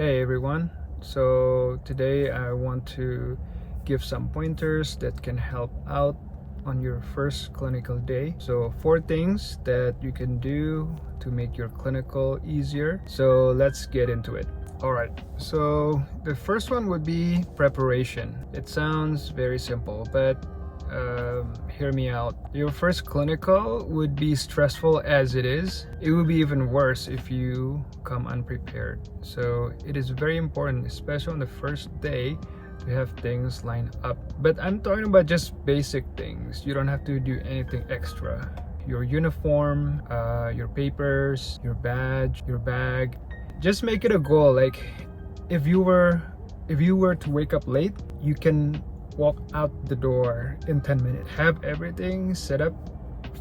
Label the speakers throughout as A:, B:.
A: Hey everyone, so today I want to give some pointers that can help out on your first clinical day. So 4 things that you can do to make your clinical easier. So let's get into it. Alright, so the first one would be preparation. It sounds very simple, but hear me out. Your first clinical would be stressful as it is. It would be even worse if you come unprepared. So it is very important, especially on the first day, to have things lined up. But I'm talking about just basic things. You don't have to do anything extra. Your uniform, your papers, your badge, your bag. Just make it a goal. Like if you were to wake up late, you can walk out the door in 10 minutes. Have everything set up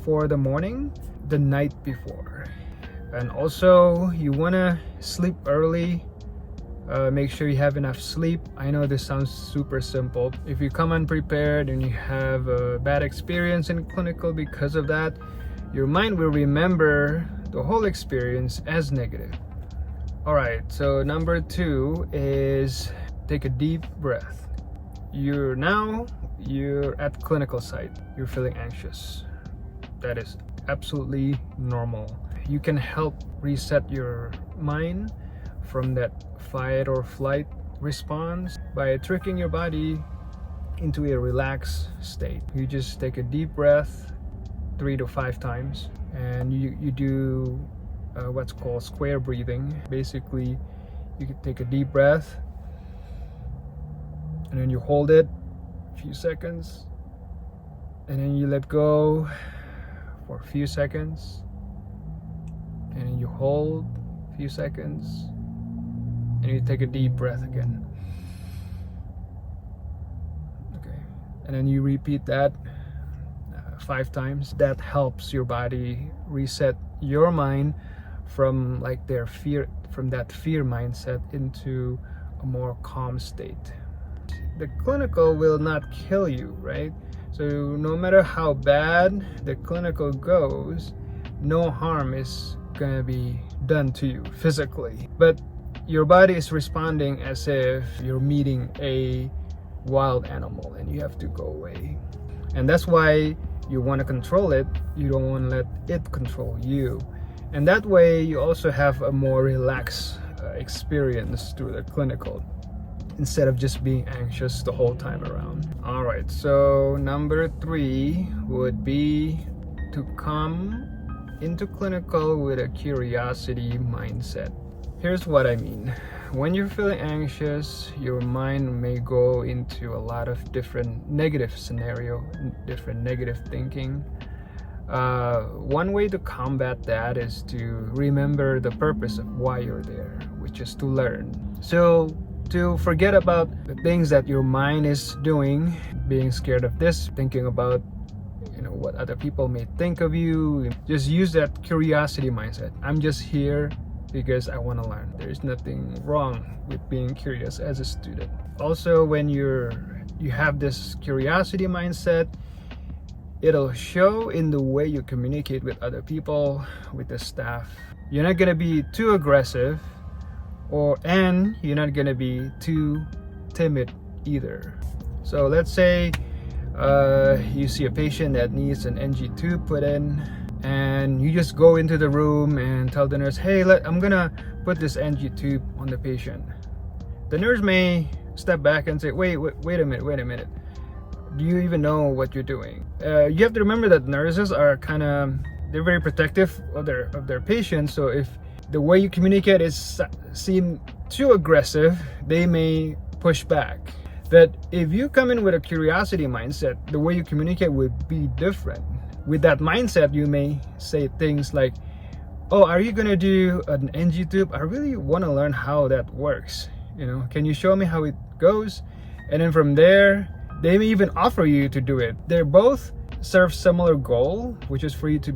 A: for the morning the night before. And also you want to sleep early. Make sure you have enough sleep. I know this sounds super simple. If you come unprepared and you have a bad experience in clinical because of that, your mind will remember the whole experience as negative. Alright, so number 2 is take a deep breath. You're at clinical site. You're feeling anxious. That is absolutely normal. You can help reset your mind from that fight or flight response by tricking your body into a relaxed state. You just take a deep breath 3 to 5 times, and you do what's called square breathing. Basically, you can take a deep breath and then you hold it a few seconds, and then you let go for a few seconds, and then you hold a few seconds, and you take a deep breath again. Okay, and then you repeat that 5 times. That helps your body reset your mind from that fear mindset into a more calm state. The clinical will not kill you, right? So no matter how bad the clinical goes, no harm is gonna be done to you physically, but your body is responding as if you're meeting a wild animal and you have to go away. And that's why you want to control it. You don't want to let it control you. And that way you also have a more relaxed experience through the clinical, instead of just being anxious the whole time around. Alright, so number 3 would be to come into clinical with a curiosity mindset. Here's what I mean. When you're feeling anxious, your mind may go into a lot of different negative scenario, different negative thinking. One way to combat that is to remember the purpose of why you're there, which is to learn. So to forget about the things that your mind is doing, being scared of this, thinking about what other people may think of you, just use that curiosity mindset. I'm just here because I want to learn. There's nothing wrong with being curious as a student. Also, when you have this curiosity mindset, it'll show in the way you communicate with other people, with the staff. You're not gonna be too aggressive, and you're not gonna be too timid either. So let's say you see a patient that needs an NG tube put in, and you just go into the room and tell the nurse, hey, I'm gonna put this NG tube on the patient. The nurse may step back and say, wait a minute. Do you even know what you're doing? You have to remember that nurses are they're very protective of their patients. So if the way you communicate seem too aggressive, they may push back. But if you come in with a curiosity mindset, the way you communicate would be different. With that mindset, you may say things like, oh, are you gonna do an NG tube? I really want to learn how that works. Can you show me how it goes? And then from there, they may even offer you to do it. They both serve similar goal, which is for you to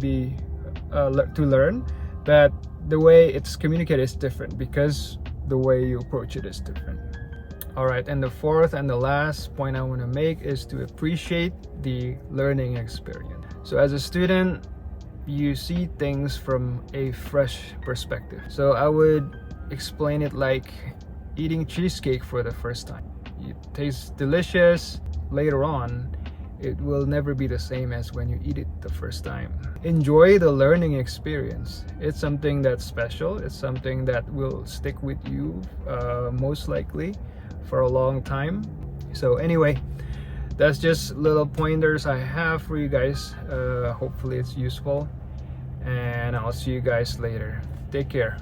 A: learn, but the way it's communicated is different because the way you approach it is different. Alright, and the 4th and the last point I want to make is to appreciate the learning experience. So as a student, you see things from a fresh perspective. So I would explain it like eating cheesecake for the first time. It tastes delicious. Later on, it will never be the same as when you eat it the first time. Enjoy the learning experience. It's something that's special. It's something that will stick with you most likely for a long time. So anyway, that's just little pointers I have for you guys. Hopefully it's useful, and I'll see you guys later. Take care.